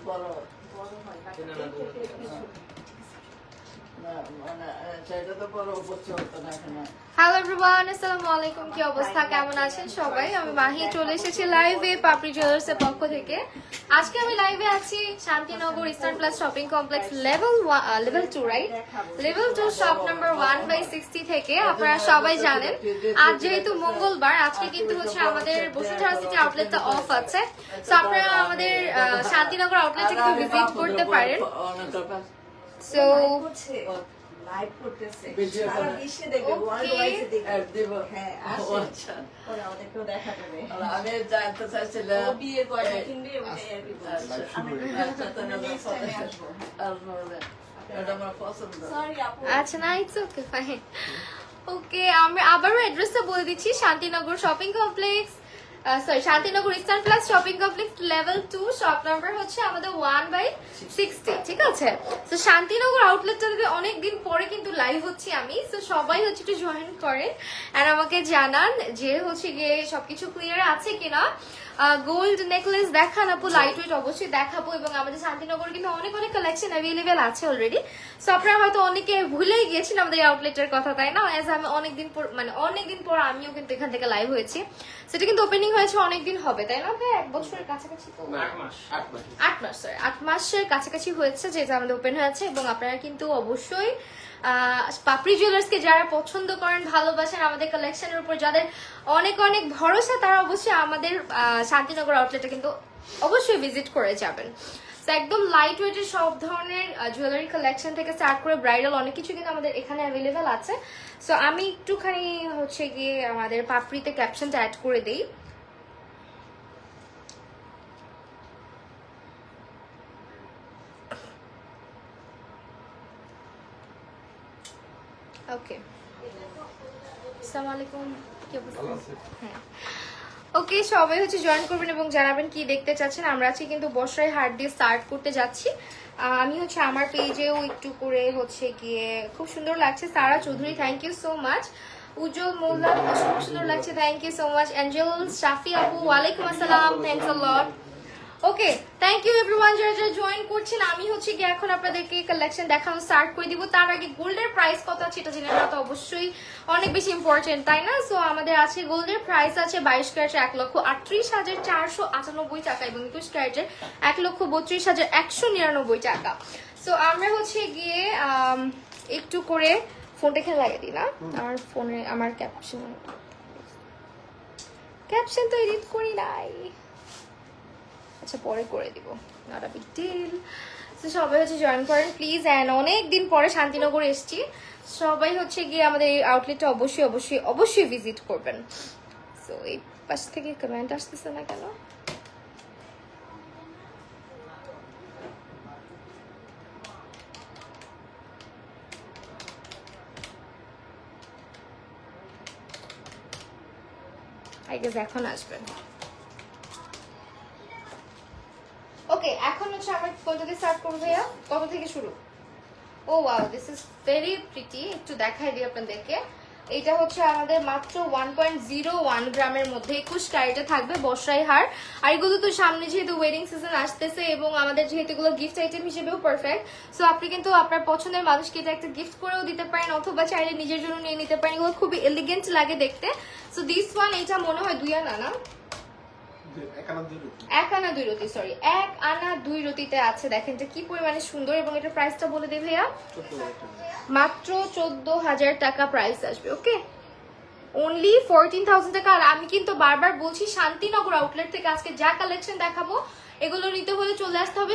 বড় বড় হয় না মানে সেটা তো বড় উপস্থিত হতো না এখানে। হ্যালো এভরিওয়ান, আসসালামু আলাইকুম। কি অবস্থা, কেমন আছেন সবাই? আমি মাহি চলে এসেছি লাইভে পাপড়ি জুয়েলার্সের পক্ষ থেকে। আজকে আমি লাইভে আছি Shantinagar eastern plus shopping complex level 2, right? Level 2 shop number 1/60 থেকে। আপনারা সবাই জানেন আজ যেহেতু মঙ্গলবার, আজকে কিন্তু হচ্ছে আমাদের বসুন্ধরা সিটি আউটলেটটা অফ আছে। সো আপনারা আমাদের শান্তিনগর আউটলেটে কিন্তু ভিজিট করতে পারেন। সো লাইভ করতেছে ভিডিও সারা করে। বিশ্বে দেখবে, ওয়ার্ল্ড ওয়াইড দেখবে। অ্যাড দিব। হ্যাঁ, ও আসে। আচ্ছা। ওরা ওদেরকেও দেখা যাবে। আর আমি জানতে চাইছিলাম ও বিয়ের গয়না কিনবে, ওটা এর আচ্ছা, আমি আচ্ছা, তাহলে next time এ আসবো। আসবো না। এটা আমার পছন্দ। Sorry, আপু। আচ্ছা, না ইটস ওকে, ফাইন। ওকে, আমি আবারও অ্যাড্রেসটা বলে দিচ্ছি। Shantinagar shopping complex, sorry, Shantinagar eastern plus shopping complex level 2, shop number হচ্ছে আমাদের 1/60, ঠিক আছে? তো শান্তিনগর আউটলেটটা থেকে অনেকদিন পরে কিন্তু লাইভ হচ্ছি আমি। তো সবাই হচ্ছে একটু জয়েন করেন আর আমাকে জানান যে হচ্ছে গিয়ে সবকিছু ক্লিয়ার আছে কিনা। গোল্ড নেকলেস দেখান আপু, লাইট ওয়েট অবশ্যই দেখাবো। এবং আমাদের শান্তিনগরে কিন্তু অনেক অনেক কালেকশন অ্যাভেলেবেল আছে অলরেডি। সো আপনারা হয়তো অনেকে ভুলেই গিয়েছেন আমাদের এই আউটলেটের কথা, তাই না? অ্যাজ আমি অনেকদিন পর আমিও কিন্তু এখান থেকে লাইভ হয়েছি। সেটা কিন্তু ওপেনিং হয়েছে অনেকদিন হবে, তাই না ভাই? 1 বছরের কাছাকাছি তো, 8 মাস, স্যার 8 মাসের কাছাকাছি হয়েছে যেটা আমাদের ওপেন হয়েছে। এবং আপনারা কিন্তু অবশ্যই পাপড়ি জুয়েলার্সকে যারা পছন্দ করেন, ভালোবাসেন, আমাদের কালেকশনের উপর যাদের অনেক অনেক ভরসা, তারা অবশ্যই আমাদের শান্তিনগর আউটলেটে কিন্তু অবশ্যই ভিজিট করে যাবেন। তো একদম লাইট ওয়েটের সব ধরনের জুয়েলারি কালেকশন থেকে স্টার্ট করে ব্রাইডাল অনেক কিছু কিন্তু আমাদের এখানে অ্যাভেলেবেল আছে। সো আমি একটুখানি হচ্ছে গিয়ে আমাদের পাপড়িতে ক্যাপশনটা অ্যাড করে দিই। ওকে, আসসালামু আলাইকুম, কি অবস্থা? হ্যাঁ, ওকে, সবাই হচ্ছে জয়েন করবেন এবং জানাবেন কি দেখতে চাচ্ছেন। আমরা আজকে কিন্তু বর্ষায় হাট দিয়ে স্টার্ট করতে যাচ্ছি। আমি হচ্ছে আমার পেজেও একটু করে হচ্ছে গিয়ে খুব সুন্দর লাগছে। Sara Chowdhury, thank you so much. Ujjwal Mollah, খুব সুন্দর লাগছে, thank you so much. Angel Shafi আপু, ওয়ালাইকুম আসসালাম, thanks a lot. Okay, thank you everyone যারা যারা জয়েন করছেন। আমি হচ্ছে কি এখন আপনাদেরকে কালেকশন দেখানো স্টার্ট করে দিব। তার আগে গোল্ডের প্রাইস কত আছে এটা জেনে নেওয়া তো অবশ্যই অনেক বেশি ইম্পর্টেন্ট, তাই না? সো আমাদের আছে গোল্ডের প্রাইস আছে 22 ক্যারেটের 1,38,498 টাকা এবং 21 ক্যারেটের 1,32,199 টাকা। সো আমরা হচ্ছে গিয়ে একটু করে ফোনটা এখানে লাগিয়ে দিই না, আমার ফোনে আমার ক্যাপশন তো এডিট করি নাই। আচ্ছা, পরে করে দিব, নট আ বিগ ডিল। তো সবাই হচ্ছে জয়েন করেন প্লিজ। অ্যান্ড অনেকদিন পরে শান্তিনগর এসছি, সবাই হচ্ছে গিয়ে আমাদের এই আউটলেটটা অবশ্যই অবশ্যই অবশ্যই ভিজিট করবেন। সো এই পাশ থেকে কমেন্ট আসতেছে না কেন? আই গেস এখন আসবেন। ওকে, এখন হচ্ছে আমরা কোনটা দিয়ে স্টার্ট করবো ভাইয়া? কত থেকে শুরু? Oh wow, this is very pretty. একটু দেখাই দিই আপনাদেরকে। এটা হচ্ছে আমাদের মাত্র 1.01 গ্রামের মধ্যে 21 ক্যারেটে থাকবে বর্ষাই হার। আর এগুলো তো সামনে যেহেতু ওয়েডিং সিজন আসতেছে এবং আমাদের যেহেতু এগুলো গিফট আইটেম হিসেবেও পারফেক্ট। সো আপনি কিন্তু আপনার পছন্দের মানুষকে এটা একটা গিফট করেও দিতে পারেন অথবা চাইলে নিজের জন্য নিয়ে নিতে পারেন। এগুলো খুবই এলিগেন্ট লাগে দেখতে। সো দিস ওয়ান, এটা মনে হয় 2 আনা না, 1 আনা 2 রতি, সরি 1 আনা 2 রতিতে আছে। দেখেন এটা কি পরিমাণে সুন্দর। এবং এটার প্রাইসটা বলে দেই ভাইয়া, মাত্র 14,000 টাকা প্রাইস আসবে। ওকে, অনলি 14,000 টাকা। আর আমি কিন্তু বারবার বলছি শান্তিনগর আউটলেট থেকে আজকে যা কালেকশন দেখাবো এগুলো নিতে হলে চলে আসতে হবে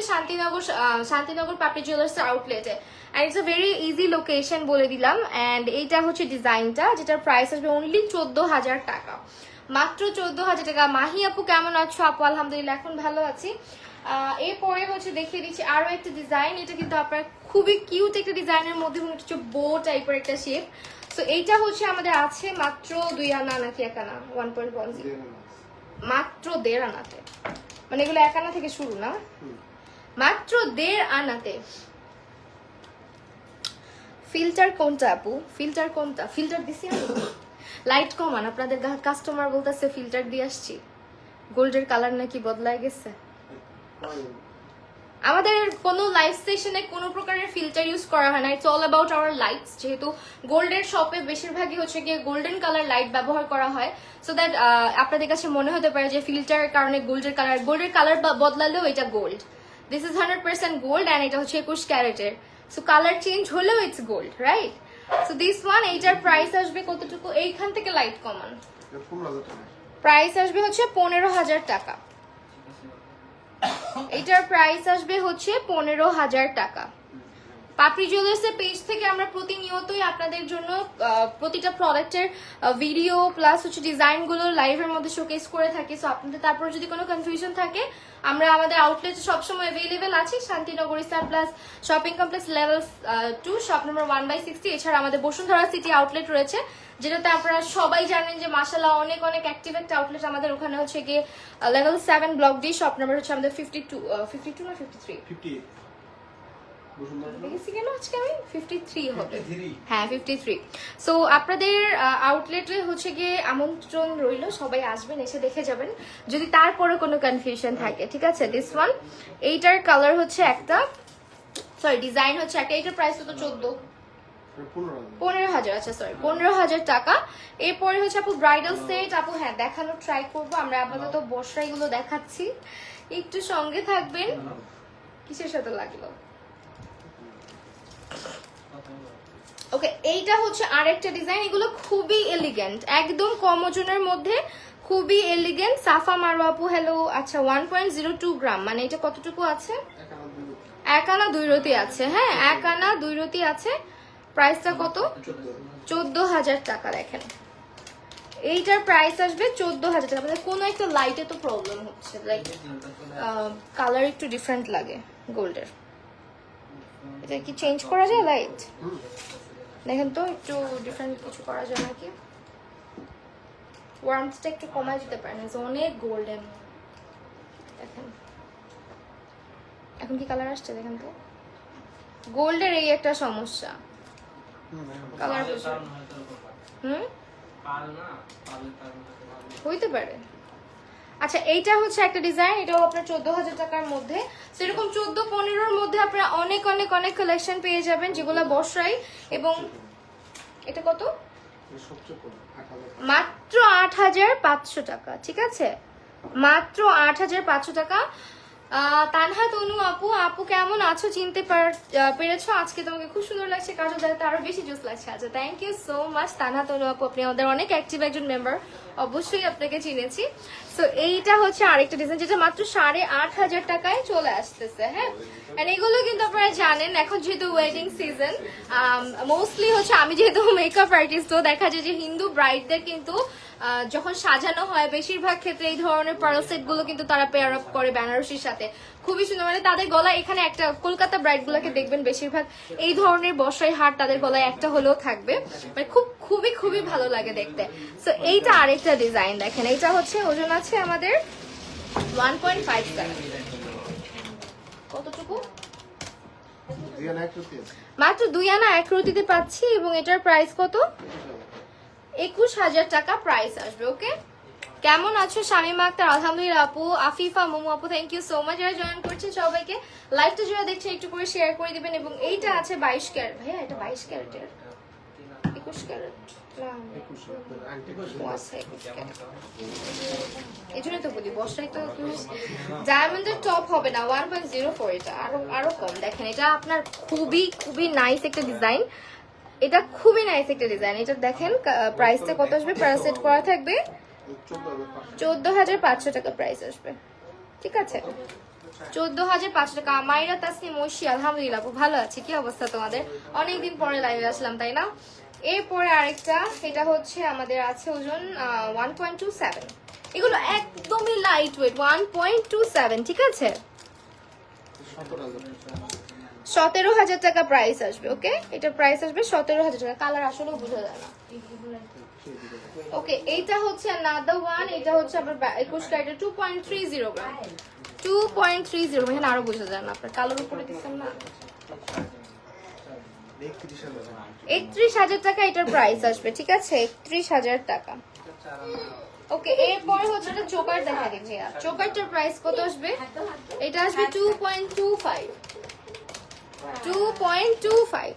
শান্তিনগর পাপড়ি জুয়েলার্স আউটলেটে। And it's a very easy location বলে দিলাম। অ্যান্ড এইটা হচ্ছে ডিজাইনটা, যেটার প্রাইস আসবে অনলি 14,000 টাকা, মাত্র 14,000 টাকা। মাহি আপু কেমন আছো? আপু আলহামদুলিল্লাহ এখন ভালো আছি। এরপরে হচ্ছে দেখিয়ে দিচ্ছি আরো একটা ডিজাইন। এটা কিন্তু আপনার খুবই কিউট একটা ডিজাইনের মধ্যে হচ্ছে বো টাইপের একটা শেপ। সো এইটা হচ্ছে আমাদের আছে মাত্র 2 আনা নাকি 1 আনা, 1.10, মাত্র 1.5 আনাতে। মানে এগুলো 1 আনা থেকে শুরু না, মাত্র 1.5 আনাতে। ফিল্টার কোনটা আপু? ফিল্টার কোনটা? ফিল্টার দিছি আমি, লাইট কমান। আপনাদের কাস্টমার বলতেছে ফিল্টার দিয়ে আসছি, গোল্ডের কালার নাকি বদলায় গেছে। আমাদের কোনো লাইভ সেশনে কোনো প্রকারের ফিল্টার ইউজ করা হয় না, it's all about our lights. যেহেতু গোল্ডের শপে বেশিরভাগই হচ্ছে গিয়ে গোল্ডেন কালার লাইট ব্যবহার করা হয়, সো দ্যাট আপনাদের কাছে মনে হতে পারে যে ফিল্টারের কারণে গোল্ডের কালার বদলালেও এটা gold. This is 100% gold and এটা হচ্ছে 21 ক্যারেটের, সো কালার চেঞ্জ হলেও it's gold, right? So this one, এইটার প্রাইস আসবে কতটুকু? এইখান থেকে লাইট কমান, প্রাইস আসবে হচ্ছে 15,000 টাকা। এটার প্রাইস আসবে হচ্ছে 15,000 টাকা। পাপড়ি জুয়েলার্সের পেজ থেকে আমরা প্রতিনিয়তই আপনাদের জন্য প্রতিটা প্রোডাক্টের ভিডিও প্লাস হচ্ছে ডিজাইনগুলো লাইভের মধ্যে শোকেস করে থাকি। সো আপনাদের তারপর যদি কোনো কনফিউশন থাকে, আমরা আমাদের আউটলেটে সবসময় অ্যাভেলেবেল আছি, Shantinagar eastern plus shopping complex level 2 shop number 1/60। এছাড়া আমাদের বসুন্ধরা সিটি আউটলেট রয়েছে, যেটাতে আপনারা সবাই জানেন যে মাশাআল্লাহ অনেক অনেক অ্যাক্টিভ একটা আউটলেট আমাদের। ওখানে হচ্ছে গিয়ে level 7 block D shop number হচ্ছে আমাদের 52 না 53 দেখেছি কেন আজকে আমি 53 হবে, হ্যাঁ 53। সো আপনাদের আউটলেটে হচ্ছে গিয়ে আমন্ত্রণ রইল, সবাই আসবেন, এসে দেখে যাবেন যদি তারপরে কোনো কনফিউশন থাকে, ঠিক আছে? দিস ওয়ান, এইটার কালার হচ্ছে একটা, সরি ডিজাইন হচ্ছে একটা, এইটার প্রাইস তো 15,000, আচ্ছা সরি 15,000 টাকা। এরপরে হচ্ছে আপু ব্রাইডাল সেট, আপু হ্যাঁ দেখানোর ট্রাই করবো, আমরা আপাতত বর্ষাইগুলো দেখাচ্ছি, একটু সঙ্গে থাকবেন। কিসের সাথে লাগলো? ওকে, এইটা হচ্ছে আরেকটা ডিজাইন, এগুলো খুবই এলিগেন্ট, একদম কম ওজনের মধ্যে খুবই এলিগেন্ট। সাফা মারওয়া আপু হ্যালো, আচ্ছা 1.02 গ্রাম, মানে এটা কতটুকু আছে? 1 আনা 2 রতি আছে, হ্যাঁ 1 আনা 2 রতি আছে। প্রাইসটা কত? 14,000 টাকা। দেখেন এইটার প্রাইস আসবে 14,000 টাকা। মানে কোনো একটা লাইটে তো প্রবলেম হচ্ছে, লাইক কালার একটু ডিফারেন্ট লাগে গোল্ডের। এটা কি চেঞ্জ করা যায় লাইট? দেখেন তো একটু ডিফারেন্ট কিছু করা যায় নাকি? ওয়ার্মসটা একটু কমায় দিতে পারেন, অনেক গোল্ডেন। দেখেন এখন কি কালার আসছে? দেখেন তো গোল্ডের এই একটা সমস্যা, কালার হইতে পারে। আচ্ছা এইটা হচ্ছে একটা ডিজাইন, এটাও আপনার 14,000 টাকার মধ্যে। সেরকম 14-15-র মধ্যে আপনারা অনেক অনেক অনেক কালেকশন পেয়ে যাবেন, যেগুলো বর্ষাই। এবং এটা কত? মাত্র 8,500 টাকা, ঠিক আছে? মাত্র 8,500 টাকা। তানহা তনু আপু, আপু কেমন আছো? চিনতে পেরেছো? আজকে তোমাকে খুব সুন্দর লাগছে, কাজল দাদা আরো বেশি জোস লাগছে। আচ্ছা thank you so much Tanha Tonu আপু, আপনি আমাদের অনেক অ্যাক্টিভ একজন মেম্বার, অবশ্যই আপনাকে চিনেছি। সো এইটা হচ্ছে আরেকটা ডিজাইন, যেটা মাত্র 8,500 টাকায় চলে আসতেছে, হ্যাঁ। এন্ড এগুলো কিন্তু আপনারা জানেন এখন যেহেতু ওয়েডিং সিজন, মোস্টলি হচ্ছে আমি যেহেতু মেকআপ আর্টিস্ট, তো দেখা যায় যে হিন্দু ব্রাইডদের কিন্তু যখন সাজানো হয় বেশিরভাগ ক্ষেত্রে এই ধরনের পার্ল সেট গুলো কিন্তু তারা পেয়ার আপ করে বেনারসির সাথে, খুবই সুন্দর। মানে তাদের গলায় এখানে একটা, কলকাতা ব্রাইড গুলাকে দেখবেন বেশিরভাগ এই ধরনের বসাই হার তাদের গলায় একটা হলেও থাকবে, মানে খুবই খুবই ভালো লাগে দেখতে। সো এইটা আরেকটা ডিজাইন দেখেন, এইটা হচ্ছে ওজন আছে আমাদের 1.57, কতটুকু? মাত্র 2 আনা 1 রতিতে পাচ্ছি। এবং এটার প্রাইস কত? 21,000 টাকা প্রাইস আসবে। ওকে, কেমন আছো শামিমা আক্তার? আলহামদুলিল্লাহ আপু। আফিফা মোমো আপু থ্যাংক ইউ সো মাচ, যারা জয়েন করছেন সবাইকে। লাইভটা যারা দেখছেন একটু করে শেয়ার করে দিবেন। এবং এইটা আছে 22 ক্যারেট, ভাইয়া এটা 22 ক্যারেটের, 21 ক্যারেট এই জন্য তো বলি বর্ষায় তো ডায়মন্ডের টপ হবে না, 1.04, এটা আরো কম। দেখেন এটা আপনার খুবই খুবই নাইস একটা ডিজাইন, এটা খুবই নাইস একটা ডিজাইন। এটা দেখেন প্রাইসটা কত আসবে, প্যারাসেট করা থাকবে 14,500 টাকা প্রাইস আসবে, ঠিক আছে? 14,500 টাকা। মাইরা তাসনিম ঐশী আলহামদুলিল্লাহ ভালো আছি, কি অবস্থা তোমাদের? অনেকদিন পরে লাইভে আসলাম, তাই না? এরপরে আরেকটা, এটা হচ্ছে আমাদের আছে ওজন 1.27, এগুলো একদমই লাইট ওয়েট, 1.27, ঠিক আছে? 17,000 টাকা প্রাইস আসবে। ওকে, এটা প্রাইস আসবে 17,000 টাকা। কালার আসলেও বোঝা যায় না। ওকে, এইটা হচ্ছে another one, এটা হচ্ছে আবার 21 ক্যারেটের 2.30 গ্রাম, 2.30, এখানে আরো বোঝা যায় না, আপনার কালোর উপরে দিচ্ছেন না। 31,000 টাকা এটার প্রাইস আসবে, ঠিক আছে? 31,000 টাকা। ওকে, এরপরে হচ্ছে এটা চোকার দেখা দিই ভাইয়া। চোকারটার প্রাইস কত আসবে? এটা আসবে 2.25। 2.25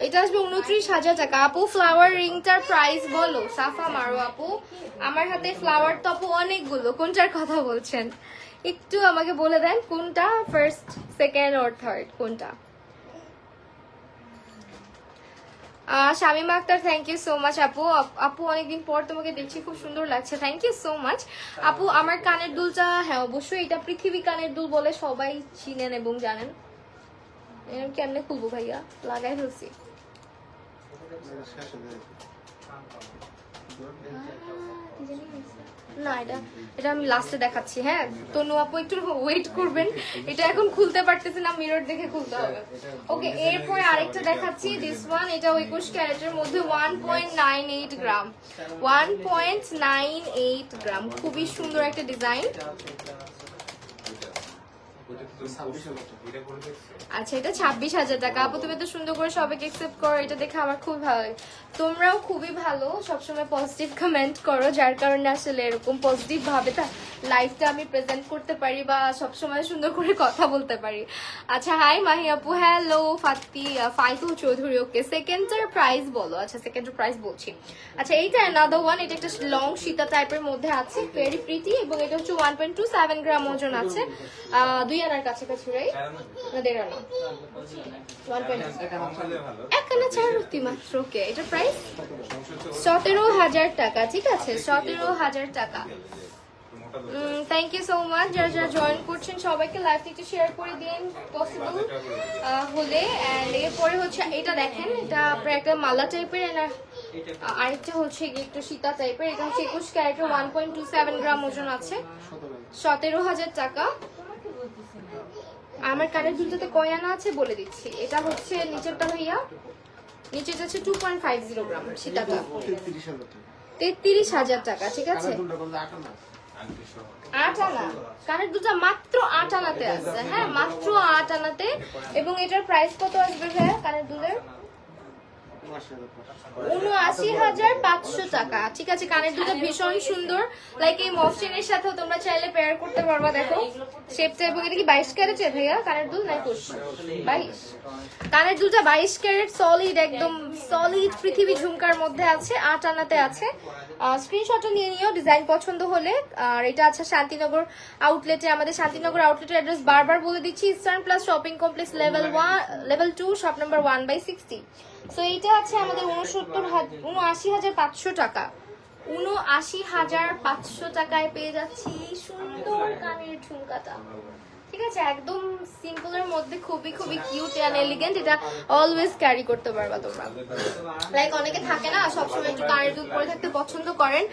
এটা আসবে 29,000 টাকা। আপু ফ্লাওয়ার রিংটার প্রাইস বলো, সাফা মারো আপু। আমার হাতে ফ্লাওয়ার তো আপু অনেকগুলো, কোনটার কথা বলছেন একটু আমাকে বলে দেন, কোনটা ফার্স্ট, সেকেন্ড অর থার্ড, কোনটা? Shamima Akter, thank you so much আপু। আপু অনেকদিন পর তোমাকে দেখছি, খুব সুন্দর লাগছে, থ্যাংক ইউ সো মাচ আপু। আমার কানের দুলটা, হ্যাঁ অবশ্যই এটা পৃথিবী কানের দুল বলে সবাই চিনেন এবং জানেন। এরকম কেমনে খুলবো ভাইয়া, লাগাই ফেলছি। না, এটা আমি লাস্টে দেখাচ্ছি। হ্যাঁ তনু আপু একটু ওয়েট করবেন, এটা এখন খুলতে পারতেছি না, মিরর দেখে খুলতে হবে। ওকে, এরপর আরেকটা দেখাচ্ছি, দিস ওয়ান। এটা 21 ক্যারেটের মধ্যে 1.98 গ্রাম। 1.98 গ্রাম, খুবই সুন্দর একটা ডিজাইন। আচ্ছা, এটা 26,000 টাকা। আপু তুমি তো সুন্দর করে সবাইকে একসেপ্ট করো, এটা দেখে আমার খুব ভালো লাগে। তোমরাও খুবই ভালো, সবসময় পজিটিভ কমেন্ট করো, যার কারণে আসলে এরকম পজিটিভ ভাবে লাইফটা আমি প্রেজেন্ট করতে পারি বা সবসময় সুন্দর করে কথা বলতে পারি। আচ্ছা, হাই মাহি আপু, হ্যালো ফাইতুল চৌধুরী। ওকে, সেকেন্ডটার প্রাইস বলো। আচ্ছা, সেকেন্ডটার প্রাইস বলছি। আচ্ছা, এইটা অ্যানাদার ওয়ান, এটা একটা লং সীতা টাইপের মধ্যে আছে, ভেরি প্রিটি, এবং এটা হচ্ছে 1.27 গ্রাম ওজন আছে। 2 আনার কাছাকাছি, রাইট? না 1.5 আনা, 1.2 এক আনা চারতি মাত্র। ওকে, এটার প্রাইস 17,000 টাকা, ঠিক আছে? 17,000 টাকা। Thank you so much. যারা যারা জয়েন করছেন সবাইকে লাইভটা একটু শেয়ার করে দিন পসিবল হলে। এন্ড এরপরে হচ্ছে এটা দেখেন, এটা আপনার একটা মালা টাইপের, আরেকটা হচ্ছে একটু সীতা টাইপের। এটা হচ্ছে 21 ক্যারেটের, 1.27 গ্রাম ওজন আছে, 17,000 টাকা। আমার কানের দুলটাতে কয় আনা আছে বলে দিচ্ছি। এটা হচ্ছে নিচেরটা ভাইয়া, নিচেরটা হচ্ছে 2.50 গ্রাম, সীতাটা 33,000 টাকা, ঠিক আছে? 8 আনা কানের দুলটা মাত্র 8 আনাতে আছে। হ্যাঁ, মাত্র 8 আনাতে। এবং এটার প্রাইস কত আসবে ভাইয়া কানের দুলের? 79,500 টাকা, ঠিক আছে? কানের দুলটা ভীষণ সুন্দর, লাইক এই মফসিনের সাথে তোমরা চাইলে পেয়ার করতে পারবা। দেখো শেপটা। এবং এটা কি 22 ক্যারেটের ভাইয়া কানের দুল? নাই 22 কানের দুলটা 22 ক্যারেট, সলিড, একদম সলিড পৃথিবী ঝুমকার মধ্যে আছে, 8 আনাতে আছে। স্ক্রিনশটটা নিয়ে নিও ডিজাইন পছন্দ হলে। আর এটা আছে শান্তিনগর আউটলেটে। আমাদের শান্তিনগর আউটলেটের অ্যাড্রেস বারবার বলে দিচ্ছি, eastern plus shopping complex level 2 shop number 1/60। So এইটা আছে আমাদের 79,500 টাকা। 79,500 টাকায় পেয়ে যাচ্ছি সুন্দর কানের ঝুমকাটা, ঠিক আছে? একদম সিম্পলের মধ্যে খুবই খুবই কিউট এন্ড এলিগেন্ট। এটা অলওয়েজ ক্যারি করতে পারবা তোমরা। লাইক অনেকে থাকে না সবসময় একটু কানের দুল পরে থাকতে পছন্দ করেন,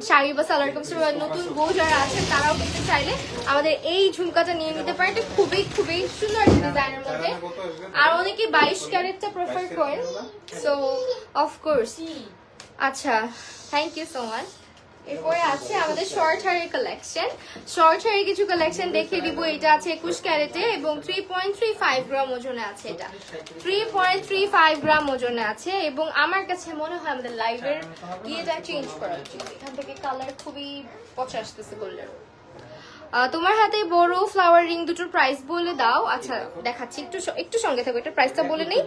শাড়ি বা সালোয়ার কামিজ, নতুন বউ যারা আছেন তারাও কিন্তু চাইলে আমাদের এই ঝুমকাটা নিয়ে নিতে পারে। এটা খুবই খুবই সুন্দর একটা ডিজাইনের মধ্যে। আর অনেকে 22 ক্যারেটটা প্রেফার করেন, সো অফকোর্স। আচ্ছা, থ্যাংক ইউ সো মাচ। এরপরে আছে আমাদের শর্ট হেয়ারের কালেকশন। শর্ট হেয়ারের কিছু কালেকশন দেখিয়ে দিব। এটা আছে 21 ক্যারেটে এবং 3.35 গ্রাম ওজনে আছে। এটা 3.35 গ্রাম ওজনে আছে। এবং আমার কাছে মনে হয় আমাদের লাইভের ইয়েটা চেঞ্জ করা উচিত। এখান থেকে কালার খুবই পচা আসতেছে গোল্ডের। তোমার হাতে বড় ফ্লাওয়ার রিং দুটোর প্রাইস বলে দাও। আচ্ছা, দেখাচ্ছি, একটু সঙ্গে থাকো, এটা প্রাইসটা বলে নেই।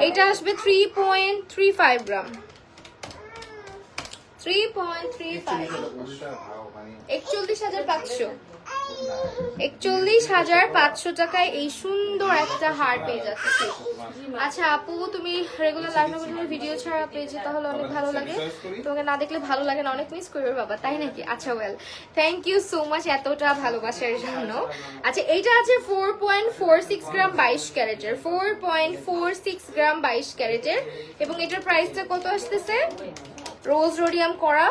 এটা আসবে 3.35 গ্রাম, 3.35, 41,500, 41,500 টাকায় এই সুন্দর একটা হার পেয়ে যাচ্ছে। আচ্ছা আপু, তুমি রেগুলার লাইভ ভিডিও ছাড়া পেয়েছি, তাহলে অনেক ভালো লাগে। তোমাকে না দেখলে ভালো লাগে না, অনেক মিস করবে বাবা, তাই নাকি? আচ্ছা, well, thank you so much এতটা ভালোবাসার জন্য। আচ্ছা, এইটা আছে 4.46 গ্রাম 22 ক্যারেটের, 4.46 গ্রাম 22 ক্যারেটের। এবং এটার প্রাইসটা কত আসতেছে? রোজ রোডিয়াম করা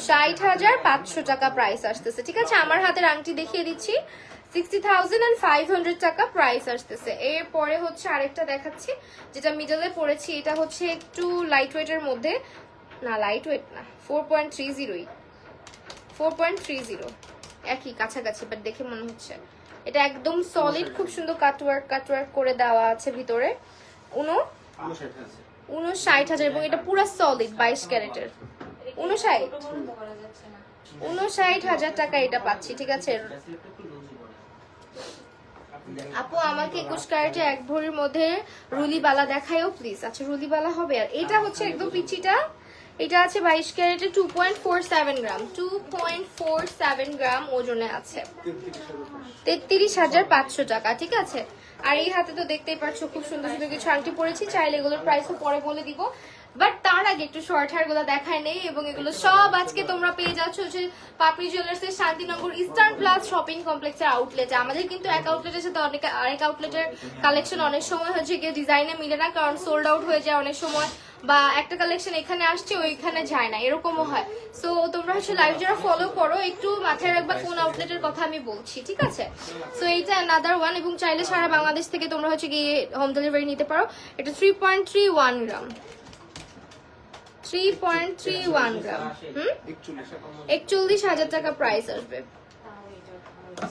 60,500 টাকা প্রাইস আসতেছে, ঠিক আছে? আমার হাতের আংটি দেখিয়ে দিচ্ছি, 60,500 টাকা প্রাইস আসতেছে। এরপরে হচ্ছে আরেকটা দেখাচ্ছি, যেটা মিডলে পড়েছি। এটা হচ্ছে একটু লাইট ওয়েটের মধ্যে, না লাইট ওয়েট না, 4.30, একই কাছাকাছি, বাট দেখে মনে হচ্ছে এটা একদম সলিড, খুব সুন্দর কাটওয়ার্ক করে দেওয়া আছে ভিতরে। 59,000 এবং এটা পুরো সলিড 22 ক্যারেটের। 59,000 টাকা এটা পাচ্ছি, ঠিক আছে। আপু আমাকে 21 ক্যারেটে এক ভরির মধ্যে রুলিবালা দেখায়ও প্লিজ। আচ্ছা রুলিবালা হবে। আর এটা হচ্ছে একদম পিচিটা, এটা আছে 22 ক্যারেটে 2.47 গ্রাম, 2.47 গ্রাম ওজনে আছে, 33,500 টাকা, ঠিক আছে। আর এই হাতে তো দেখতেই পাচ্ছ খুব সুন্দর সুন্দর কিছু আংটি পরেছি, চাইলে এগুলোর প্রাইসও পরে বলে দিব, বাট তার আগে একটু শর্ট হেয়ার গুলো দেখায় নেই। এবং এগুলো সব আজকে তোমরা পেয়ে যাচ্ছ হচ্ছে পাপড়ি জুয়েলার্সের শান্তিনগর ইস্টার্ন প্লাস শপিং কমপ্লেক্সের আউটলেটে। আমাদের কিন্তু এক আউটলেটের সাথে আরেক আউটলেটের কালেকশন অনেক সময় হচ্ছে গিয়ে ডিজাইনে মিলে না, কারণ সোল্ড আউট হয়ে যায় অনেক সময়, বা একটা কালেকশন এখানে আসছে ওইখানে যায় না, এরকমও হয়। সো তোমরা হচ্ছে লাইভ যারা ফলো করো একটু মাথায় রাখবা কোন আউটলেটের কথা আমি বলছি, ঠিক আছে। সো এইটা অ্যানাদার ওয়ান, এবং চাইলে সারা বাংলাদেশ থেকে তোমরা হচ্ছে গিয়ে হোম ডেলিভারি নিতে পারো। এটা 3.31 গ্রাম, 3.31 গ্রাম, 41,000 টাকা প্রাইস আসবে।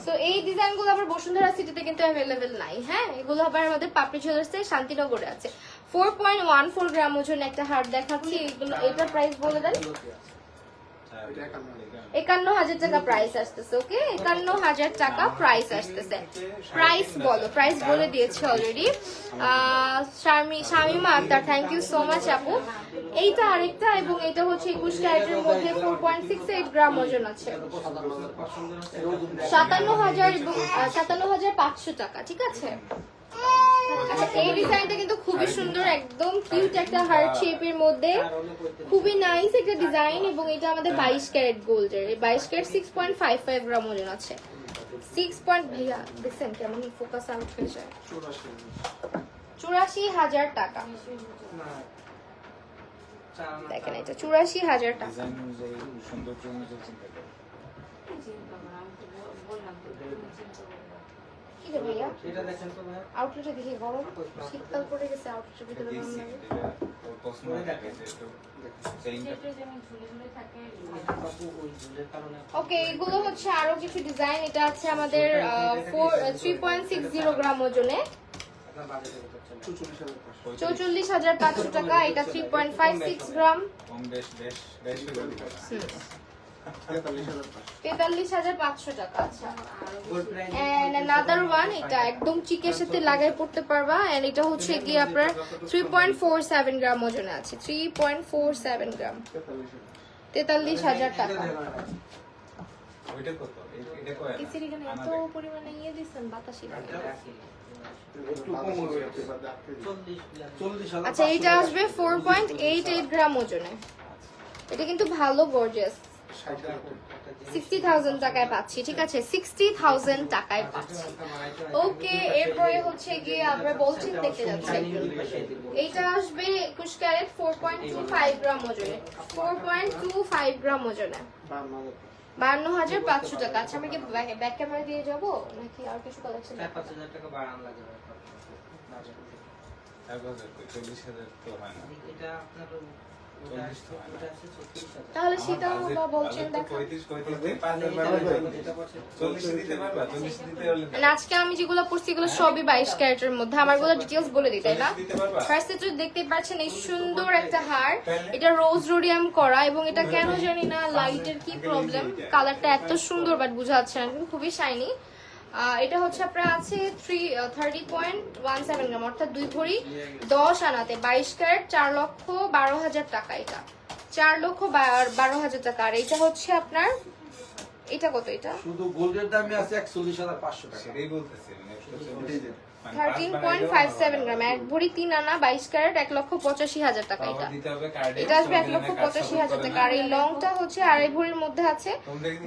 সো এই ডিজাইনগুলো আবার বসুন্ধরা সিটিতে কিন্তু অ্যাভেলেবেল নাই, হ্যাঁ, এগুলো আবার আমাদের পাপড়ি জুয়েলার্সে শান্তিনগরে আছে। 4.14 গ্রাম ওজন একটা হার দেখাচ্ছি, এগুলো এটার প্রাইস বলে দেন। 51,000 টাকা প্রাইস আসতেছে, ওকে, 51,000 টাকা প্রাইস আসতেছে। প্রাইস বলো, প্রাইস বলে দিয়েছি already. Shamima Akter, thank you so much আপু। এইটা আরেকটা, এবং এটা হচ্ছে 21 ক্যারেটের মধ্যে 4.68 গ্রাম ওজন আছে, 57,000 এবং 57,500 টাকা, ঠিক আছে। আচ্ছা এই ডিজাইনটা কিন্তু খুবই সুন্দর, একদম কিউট একটা হার্ট শেপের মধ্যে, খুবই নাইস একটা ডিজাইন, এবং এটা আমাদের 22 ক্যারেট গোল্ডের, 22 ক্যারেট 6.55 গ্রাম ওজন আছে। 6 পয়েন্ট, ভাইয়া দেখছেন কেমন ফোকাস আউট হয়ে যায়। 84,000 টাকা দেখেন, এটা 84,000 টাকা। কি রে ভাইয়া, আউটলেটে দেখি গরম, শীতকাল পড়ে গেছে, আউটলেটের ভিতরে গরম লাগে। ওকে, এগুলো হচ্ছে আরো কিছু ডিজাইন। এটা আছে আমাদের 3.60 গ্রাম ওজনে, 44,500 টাকা। এটা 3.56 গ্রাম, 43,500 টাকা। আচ্ছা, এন্ড অ্যানাদার ওয়ান, এটা একদম চিকের সাথে লাগাই পড়তে পারবা, এন্ড এটা হচ্ছে কি আপনার 3.47 গ্রাম ওজনে আছে, 3.47 গ্রাম, 43,000 টাকা। এত পরিমাণে ইয়ে দিচ্ছেন বাতাসি লাগে। আচ্ছা এটা আসবে 4.88 গ্রাম ওজনে, এটা কিন্তু ভালো গর্জিয়াস, 60,000 টাকায় পাচ্ছি, ঠিক আছে, 60,000 টাকায় পাচ্ছি। ওকে, এরপরে হচ্ছে গিয়ে আমরা বলছি দেখতে যাচ্ছি, এইটা আসবে 21 ক্যারেট 4.25 গ্রাম ওজনে, 4.25 গ্রাম ওজনে, 52,500 টাকা। আচ্ছা আমি কি ব্যাক ক্যামেরা দিয়ে যাবো নাকি আর কিছু কালেকশন? 5,000 টাকা বাড়ান লাগে, তাহলে সেটাও বা বলছেন দেখো। আজকে আমি যেগুলো পড়ছি এগুলো সবই 22 ক্যারেটের মধ্যে, আমার গুলো ডিটেইলস বলে দিই, তাই না? ফার্স্ট এটা দেখতে পাচ্ছেন এই সুন্দর একটা হার, এটা রোজ রোডিয়াম করা, এবং এটা কেন জানি না লাইটের কি প্রবলেম, কালারটা এত সুন্দর বাট বোঝা যাচ্ছে না, কিন্তু খুবই শাইনি। এটা হচ্ছে আপনার আছে 30.17 গ্রাম, অর্থাৎ 2 ভরি 10 আনাতে 22 ক্যারেট 4,12,000 টাকা, এটা 4,12,000 টাকা। আর এটা হচ্ছে আপনার, এটা কত, এটা শুধু গোল্ডের দামই আছে 41,500 টাকা, সেটাই বলতেছি, 13.57 গ্রাম, 1 ভরি 3 আনা 22 ক্যারেট 1,85,000 টাকা। এটা আসবে 1,85,000 টাকা। আর এই লংটা হচ্ছে 2.5 ভরির মধ্যে আছে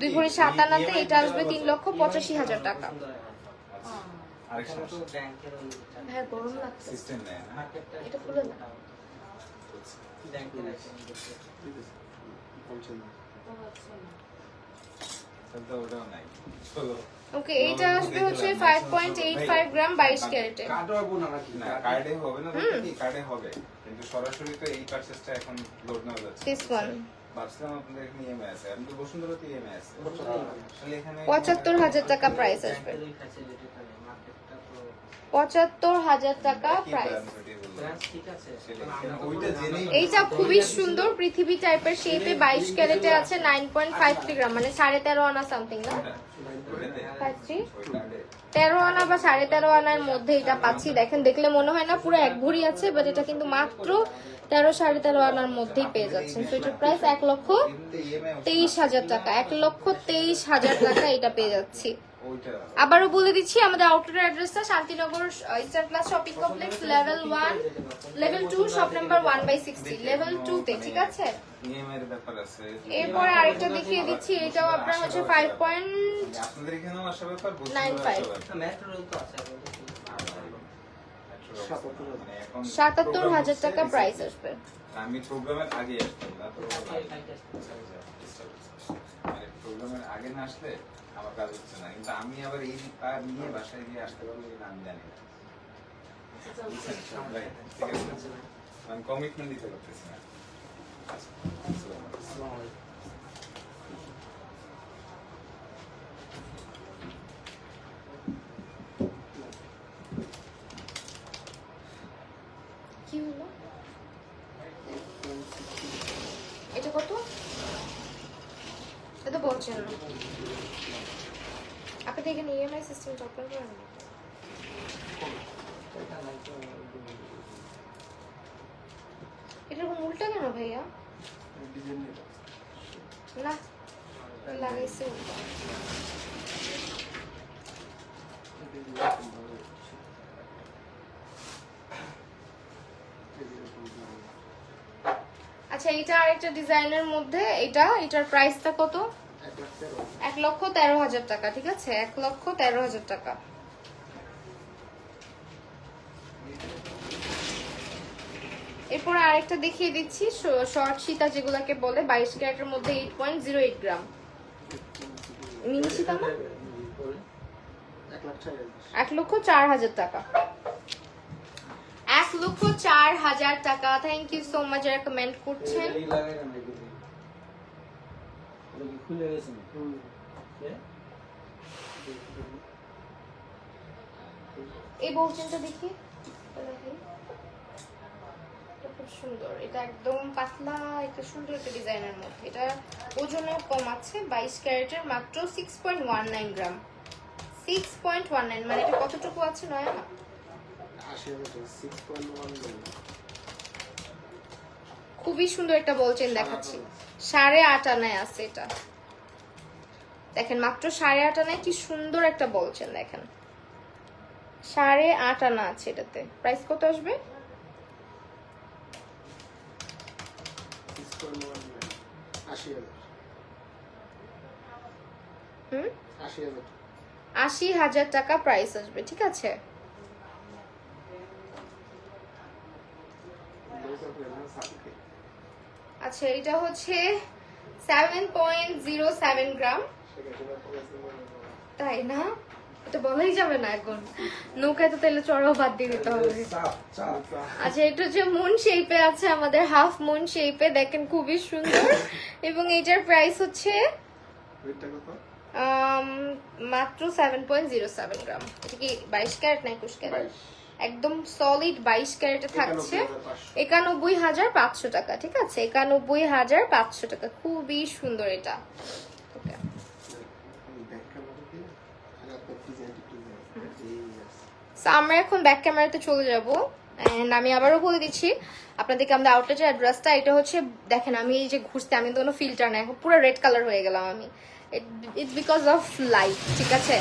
2 ভরি 7 আনাতে, এটা আসবে 3,85,000 টাকা। হ্যাঁ গরম লাগছে, এটা খুলে না। ওকে, এটা আসবে হচ্ছে 5.85 গ্রাম 22 ক্যারেটে। কার্ডে হবে না, কি কার্ডে হবে, কিন্তু সরাসরি তো এই পারচেজটা এখন লোড নেওয়া যাচ্ছে। দিস ওয়ান ভাবছিলাম আপনাদের এখানে ইএমআই আছে, আমি তো বসুন্ধরাতে ইএমআই আছে। আসলে এখানে ৭৫,০০০ টাকা প্রাইস আসবে। ৭৫,০০০ টাকা প্রাইস। এইটা খুবই সুন্দর পৃথিবী টাইপের শেপে 22 ক্যারেটে আছে, 9.53 গ্রাম, মানে 13.5 আনা সামথিং না, 13 আনা বা 13.5 আনার মধ্যে এটা পাচ্ছি। দেখেন, দেখলে মনে হয় না পুরো এক ভরি আছে, বাট এটা কিন্তু মাত্র 13-13.5 আনার মধ্যেই পেয়ে যাচ্ছেন। তো এটার প্রাইস 1,23,000 টাকা, 1,23,000 টাকা এটা পেয়ে যাচ্ছি। আবারও বলে দিচ্ছি আমাদের আউটলেট অ্যাড্রেসটা Shantinagar eastern plus shopping complex level 2 shop number 1/60 level 2 তে, ঠিক আছে? ইএমআই এর ব্যাপার আছে। এরপর আরেকটা দেখিয়ে দিচ্ছি, এটাও আপনার হচ্ছে 5.95 আপনাদের এখানেও আসা ব্যাপার, বসুন্ধরা মেট্রো রেল তো আছে। ৭৭,০০০ টাকা প্রাইস আসবে। আমি প্রোগ্রামের আগে আসতাম না, তো মানে প্রোগ্রামের আগে না আসলে আমার কাজ হচ্ছে না, কিন্তু আমি আবার এই পা নিয়ে বাসায় গিয়ে আসতে পারবো কিনা আমি জানি না। ঠিক আছে, আমি কমিটমেন্ট দিতে পারতেছি না। কি হলো এটা? কত এটা বলছেন না আপনাদের এখানে ইএমআই সিস্টেম অফার করেন না? এটা এরকম উল্টা কেন ভাইয়া? না লাগাইছে উল্টা। আচ্ছা, এটা আরেকটা ডিজাইনের মধ্যে, এটার প্রাইসটা কত? 1,13,000 টাকা, ঠিক আছে? 1,13,000 টাকা। এরপর আরেকটা দেখিয়ে দিচ্ছি, শর্ট সীতা যেগুলাকে বলে, 22 ক্যারেটের মধ্যে 8.08 গ্রাম। মিনি সীতা না, 1,04,000 টাকা। 1,04,000 টাকা। থ্যাংক ইউ সো মাচ যারা কমেন্ট করছেন। খুলে গেছে এই বউচেনটা দেখি, খুব সুন্দর। এটা একদম পাতলা, একটা সুন্দর একটা ডিজাইনের মধ্যে। এটা ওজনেও কম আছে, 22 ক্যারেটের, মাত্র 6.19 গ্রাম। 6.19 মানে এটা কতটুকু আছে নয়া? খুবই সুন্দর একটা বলচেন দেখাচ্ছি, 8.5 আনায় আছে এটা। দেখেন মাত্র 8.5 আনায় কি সুন্দর একটা বলচেন, দেখেন 8.5 আনা আছে এটাতে। প্রাইস কত আসবে? 80,000 টাকা প্রাইস আসবে, ঠিক আছে? আচ্ছা, এটা হচ্ছে 7.07 গ্রাম, তাই না? এটা বলাই যাবে না এখন, নৌকায় তো তাহলে চড়াও বাদ দিয়ে দিতে হবে। আচ্ছা, এটা হচ্ছে মুন শেপে আছে, আমাদের হাফ মুন শেপে, দেখেন খুবই সুন্দর। এবং এটার প্রাইস হচ্ছে মাত্র 7.07 গ্রাম। এটা কি 22 ক্যারেট না 21 ক্যারেট? একদম সলিড 22 ক্যারেটে থাকছে, 91,500 টাকা, ঠিক আছে? 91,500 টাকা, খুবই সুন্দর এটা। আমরা এখন ব্যাক ক্যামেরাতে চলে যাব। এন্ড আমি আবারও বলে দিচ্ছি আপনাদেরকে আমাদের আউটলেটের অ্যাড্রেসটা। এটা হচ্ছে, দেখেন আমি এই যে ঘুরতে, আমি তো কোনো ফিল্টার নাই, এখন পুরো রেড কালার হয়ে গেলাম আমি। ইটস বিকজ অফ লাইট, ঠিক আছে?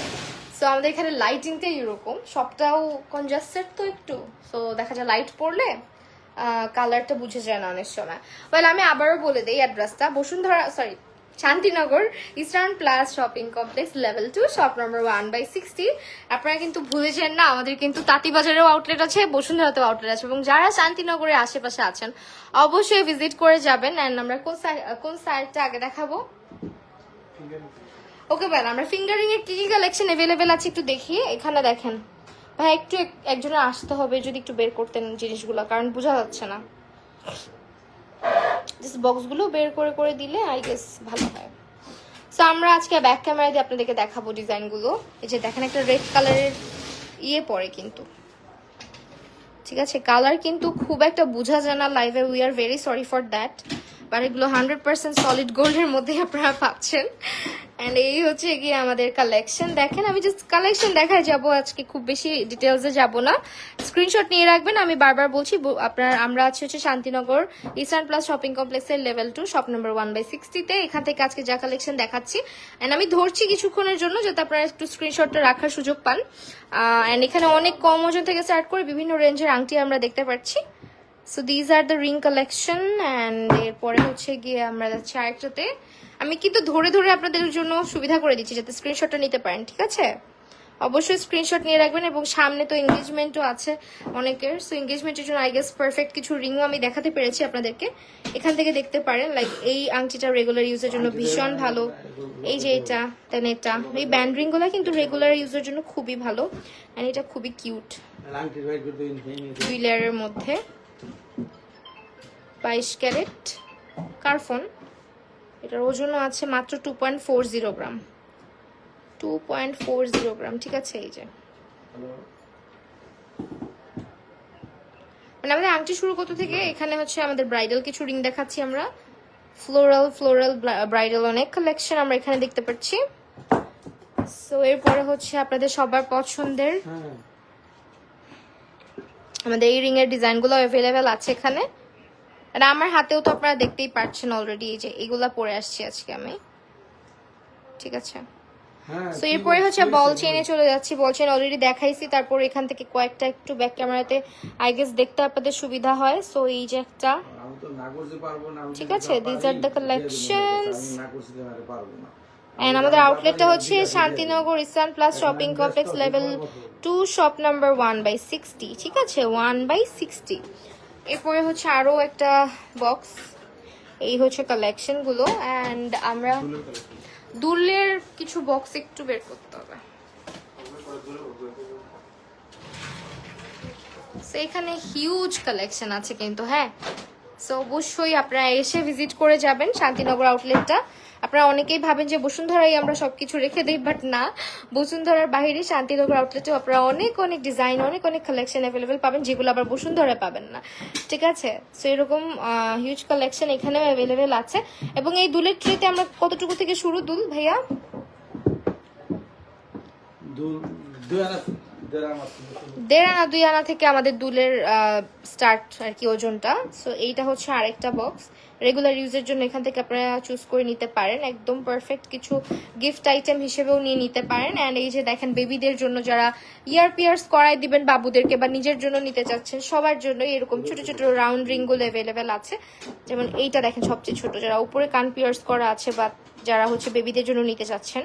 সো আমাদের এখানে লাইটিংটাই এরকম, সবটাও কনজাস্টেড তো একটু, সো দেখা যায় লাইট পড়লে কালারটা বুঝে যায় না অনেক সময়। ওয়েল, আমি আবারও বলে দিই অ্যাড্রেসটা, Shantinagar eastern plus shopping complex level 2 shop number 1/60। আপনারা কিন্তু ভুলে যান না, আমাদের কিন্তু তাঁতিবাজারেও আউটলেট আছে, বসুন্ধরাতেও আউটলেট আছে, এবং যারা শান্তিনগরের আশেপাশে আছেন অবশ্যই ভিজিট করে যাবেন। অ্যান্ড আমরা কোন সাইডটা আগে দেখাবো? ওকে ভাই, আমরা ফিঙ্গারিং এর কি কি কালেকশন अवेलेबल আছে একটু দেখি। এখানে দেখেন ভাই, একটু একজনের আসতে হবে যদি একটু বের করতেন জিনিসগুলো, কারণ বোঝা যাচ্ছে না। জাস্ট বক্সগুলো বের করে করে দিলে আই গেস ভালো হয়। সো আমরা আজকে ব্যাক ক্যামেরা দিয়ে আপনাদেরকে দেখাবো ডিজাইনগুলো। এই যে দেখেন একটা রেড কালারের ইয়ে পরে কিন্তু, ঠিক আছে, কালার কিন্তু খুব একটা বোঝা যায় না লাইভে, we are very sorry for that, but এগুলো 100% সলিড গোল্ডের মধ্যে আপনারা পাচ্ছেন। অ্যান্ড এই হচ্ছে গিয়ে আমাদের কালেকশন। দেখেন আমি জাস্ট কালেকশন দেখায় যাব আজকে, খুব বেশি ডিটেলসে যাব না। স্ক্রিনশট নিয়ে রাখবেন, আমি বারবার বলছি আমরা আছি হচ্ছে শান্তিনগর ইস্টার্ন প্লাস শপিং কমপ্লেক্সের লেভেল 2 শপ নম্বর 1/60-তে। এখান থেকে আজকে যা কালেকশন দেখাচ্ছি, অ্যান্ড আমি ধরছি কিছুক্ষণের জন্য যাতে আপনারা একটু স্ক্রিনশটটা রাখার সুযোগ পান। অ্যান্ড এখানে অনেক কম ওজন থেকে স্টার্ট করে বিভিন্ন রেঞ্জের আংটি আমরা দেখতে পাচ্ছি। So these are the ring collection. And এরপরে হচ্ছে গিয়ে আমরা যাচ্ছি আরেকটাতে। আমি কিন্তু ধরে ধরে আপনাদের জন্য সুবিধা করে দিচ্ছি যাতে স্ক্রিনশটটা নিতে পারেন, ঠিক আছে? অবশ্যই স্ক্রিনশট নিয়ে রাখবেন। এবং সামনে তো এঙ্গেজমেন্টও আছে অনেকের, সো এঙ্গেজমেন্টের জন্য আই গেস পারফেক্ট কিছু রিংও আমি দেখাতে পেরেছি আপনাদেরকে। এখান থেকে দেখতে পারেন, লাইক এই আংটিটা রেগুলার ইউজের জন্য ভীষণ ভালো। এই যে এটা, দেন এটা, এই ব্যান্ড রিংগুলো কিন্তু রেগুলার ইউজের জন্য খুবই ভালো। অ্যান্ড এটা খুবই কিউট, 2 লেয়ারের মধ্যে, 22 ক্যারেট কার্বন। এটার ওজনও আছে মাত্র 2.40 গ্রাম, 2.40 গ্রাম, ঠিক আছে? এই যে মানে আমাদের আংটি শুরু করতে থেকে এখানে হচ্ছে আমাদের ব্রাইডাল কিছু রিং দেখাচ্ছি আমরা, ফ্লোরাল ব্রাইডাল অনেক কালেকশন আমরা এখানে দেখতে পাচ্ছি। সো এরপরে হচ্ছে আপনাদের সবার পছন্দের আমাদের এই রিং এর ডিজাইনগুলো অ্যাভেলেবেল আছে এখানে। আর আমার হাতেও তো আপনারা দেখতেই পাচ্ছেন অলরেডি, এই যে এগুলা পরে আসছি আজকে আমি, ঠিক আছে? সো এরপরে হচ্ছে বল চেইনে চলে যাচ্ছি। বল চেইন অলরেডি দেখাইছি, তারপর এখান থেকে কয়েকটা একটু ব্যাক ক্যামেরাতে আই গেস দেখতে আপনাদের সুবিধা হয়। সো এই যে একটা, ঠিক আছে, this are the collections. And আমাদের আউটলেটটা হচ্ছে Shantinagar eastern plus shopping complex level 2 shop number 1/60, ঠিক আছে, 1/60। এরপরে হচ্ছে আরো একটা বক্স, এই হচ্ছে কালেকশন গুলো। অ্যান্ড আমরা দুলের কিছু বক্স একটু বের করতে হবে। এখানে হিউজ কালেকশন আছে কিন্তু, হ্যাঁ। সো অবশ্যই আপনারা এসে ভিজিট করে যাবেন শান্তিনগর আউটলেটটা। আপনারা অনেকেই ভাবেন যে বসুন্ধরাই আমরা সবকিছু রেখে দিই, বাট না, বসুন্ধরার বাইরে শান্তিনগর আউটলেটেও আপনারা অনেক অনেক ডিজাইন, অনেক অনেক কালেকশন অ্যাভেলেবেল পাবেন, যেগুলো আবার বসুন্ধরায় পাবেন না, ঠিক আছে? সো এরকম হিউজ কালেকশন এখানেও অ্যাভেলেবেল আছে। এবং এই দুলের ট্রেতে আমরা কতটুকু থেকে শুরু দুল ভাইয়া? 1.5 আনা থেকে আমাদের দুলের স্টার্ট আর কি ওজনটা। সো এইটা হচ্ছে আরেকটা বক্স, রেগুলার ইউজের জন্য এখান থেকে আপনারা চুজ করে নিতে পারেন, একদম পারফেক্ট কিছু গিফট আইটেম হিসেবেও নিয়ে নিতে পারেন। অ্যান্ড এই যে দেখেন বেবিদের জন্য যারা ইয়ার পিয়ার্স করাই দিবেন বাবুদেরকে বা নিজের জন্য নিতে চাচ্ছেন, সবার জন্য এরকম ছোট ছোট রাউন্ড রিংগুলো অ্যাভেলেবেল আছে। যেমন এইটা দেখেন সবচেয়ে ছোট, যারা উপরে কান পিয়ার্স করা আছে বা যারা হচ্ছে বেবিদের জন্য নিতে চাচ্ছেন,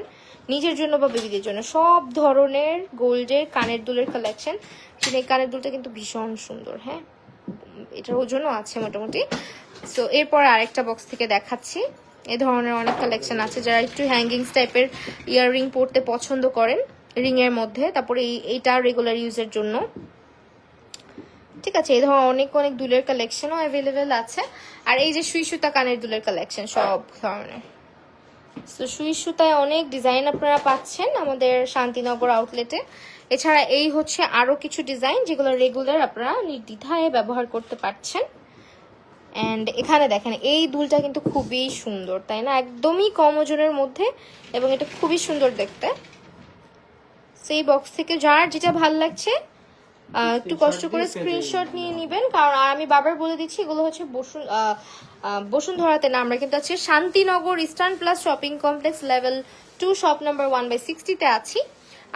নিজের জন্য বা বেবিদের জন্য, সব ধরনের গোল্ডের কানের দুলের কালেকশন। এই কানের দুলটা কিন্তু ভীষণ সুন্দর, হ্যাঁ, এটার ওজনও আছে মোটামুটি। সো এরপর আরেকটা বক্স থেকে দেখাচ্ছি, এই ধরনের অনেক কালেকশন আছে। যারা একটু হ্যাঙ্গিংস টাইপের ইয়াররিং পরতে পছন্দ করেন রিং এর মধ্যে, তারপরে এইটা রেগুলার ইউজের জন্য, ঠিক আছে, এই ধরনের অনেক অনেক দুলের কালেকশনও অ্যাভেলেবেল আছে। আর এই যে সুই সুতা কানের দুলের কালেকশন সব ধরনের। সো সুই সুতায় অনেক ডিজাইন আপনারা পাচ্ছেন আমাদের শান্তিনগর আউটলেটে। এছাড়া এই হচ্ছে আরো কিছু ডিজাইন যেগুলো রেগুলার আপনারা নির্দ্বিধায় ব্যবহার করতে পারছেন। এন্ড এখানে দেখেন এই দুলটা কিন্তু খুবই সুন্দর, তাই না? একদমই কম ওজনের মধ্যে, এবং এটা খুবই সুন্দর দেখতে। সেই বক্স থেকে যার যেটা ভালো লাগছে একটু কষ্ট করে স্ক্রিনশট নিয়ে নেবেন, কারণ আমি বারবার বলে দিচ্ছি এগুলো হচ্ছে বসুন্ধরাতে না, আমরা কিন্তু আছে Shantinagar eastern plus shopping complex level 2 shop number 1/60-তে আছি।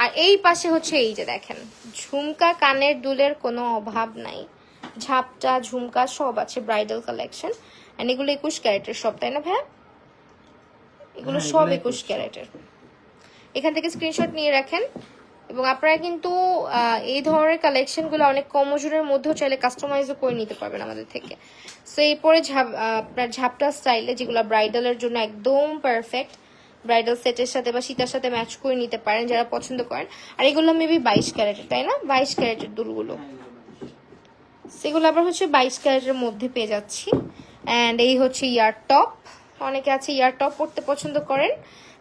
আর এই পাশে হচ্ছে এই যে দেখেন ঝুমকা কানের দুলের কোনো অভাব নাই, ঝাপটা ঝুমকা সব আছে, ব্রাইডাল কালেকশন। এন্ড এগুলো 21 ক্যারেটের সব, তাই না ভাইয়া? এগুলো সব 21 ক্যারেটের। এখান থেকে স্ক্রিনশট নিয়ে রাখেন। এবং আপনারা কিন্তু এই ধরনের কালেকশনগুলো অনেক কম ওজনের মধ্যেও চাইলে কাস্টমাইজও করে নিতে পারবেন আমাদের থেকে। সো এরপরে আপনার ঝাপটা স্টাইলে, যেগুলো ব্রাইডালের জন্য একদম পারফেক্ট, ব্রাইডাল সেটের সাথে বা সীতার সাথে ম্যাচ করে নিতে পারেন যারা পছন্দ করেন। আর এগুলো মেবি 22 ক্যারেটের, তাই না? 22 ক্যারেটের দুলগুলো, সেগুলো আবার হচ্ছে 22 ক্যারেটের মধ্যে পেয়ে যাচ্ছি। অ্যান্ড এই হচ্ছে ইয়ার টপ। অনেকে আছে ইয়ার টপ পরতে পছন্দ করেন,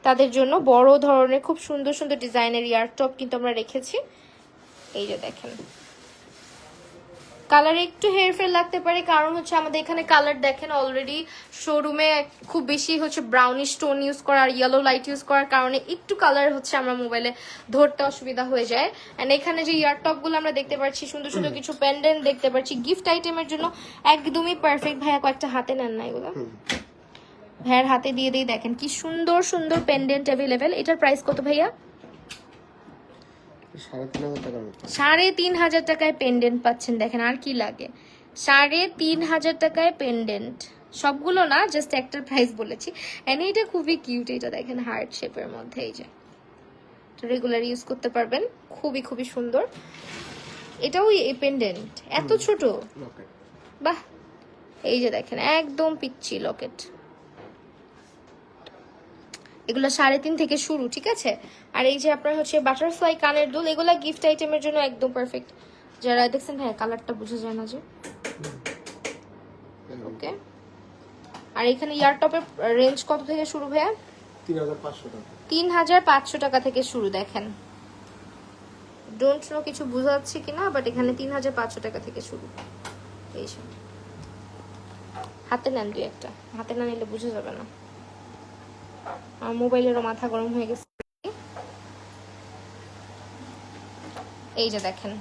তাদের জন্য বড় ধরনের খুব সুন্দর সুন্দর ডিজাইনের ইয়ার টপ কিন্তু আমরা রেখেছি। এই যে দেখেন, কালারে একটু হেরফের লাগতে পারে, কারণ হচ্ছে আমাদের এখানে কালার দেখেন অলরেডি শোরুমে খুব বেশি হচ্ছে ব্রাউনিশ টোন ইউজ করা আর ইয়েলো লাইট ইউজ করার কারণে একটু কালার হচ্ছে আমরা মোবাইলে ধরতে অসুবিধা হয়ে যায়। অ্যান্ড এখানে যে ইয়ার টপগুলো আমরা দেখতে পাচ্ছি, সুন্দর সুন্দর কিছু পেন্ডেন্ট দেখতে পাচ্ছি গিফট আইটেমের জন্য একদমই পারফেক্ট। ভাইয়া কয়েকটা হাতে নেন না এগুলো, ভাইয়ার হাতে দিয়ে দিয়ে দেখেন কি সুন্দর সুন্দর পেন্ডেন্ট অ্যাভেলেবেল। এটার প্রাইস কত ভাইয়া? 3,500 টাকায় পেন্ডেন্ট পাচ্ছেন। দেখেন আর কি লাগে, 3,500 টাকায় পেন্ডেন্ট। সবগুলো না, জাস্ট একটার প্রাইস বলেছি। এন্ড এটা খুবই কিউট, এটা দেখেন হার্ট শেপের মধ্যে, এই যে রেগুলার ইউজ করতে পারবেন, খুবই খুবই সুন্দর। এটাও এই পেন্ডেন্ট এত ছোট, বাহ। এই যে দেখেন একদম পিচ্ছি লকেট, এগুলো 3.5 থেকে শুরু, ঠিক আছে। আর এই যে আপনার হচ্ছে বাটারফ্লাই কানের দুল, এগুলা গিফট আইটেমের জন্য একদম পারফেক্ট। যারা দেখছেন ভাইয়া কালারটা বোঝা যায় না যে, ওকে। আর এখানে ইয়ার টপের রেঞ্জ কত থেকে শুরু ভাইয়া? 3,500 টাকা। 3,500 টাকা থেকে শুরু। দেখেন ডোন্ট নো কিছু বোঝাচ্ছে কিনা, বাট এখানে 3,500 টাকা থেকে শুরু। এই সব হাতে নেন, দুই একটা হাতে না নিলে বোঝা যাবে না। আমার মোবাইলেরও মাথা গরম হয়ে গেছে। এই যে দেখেন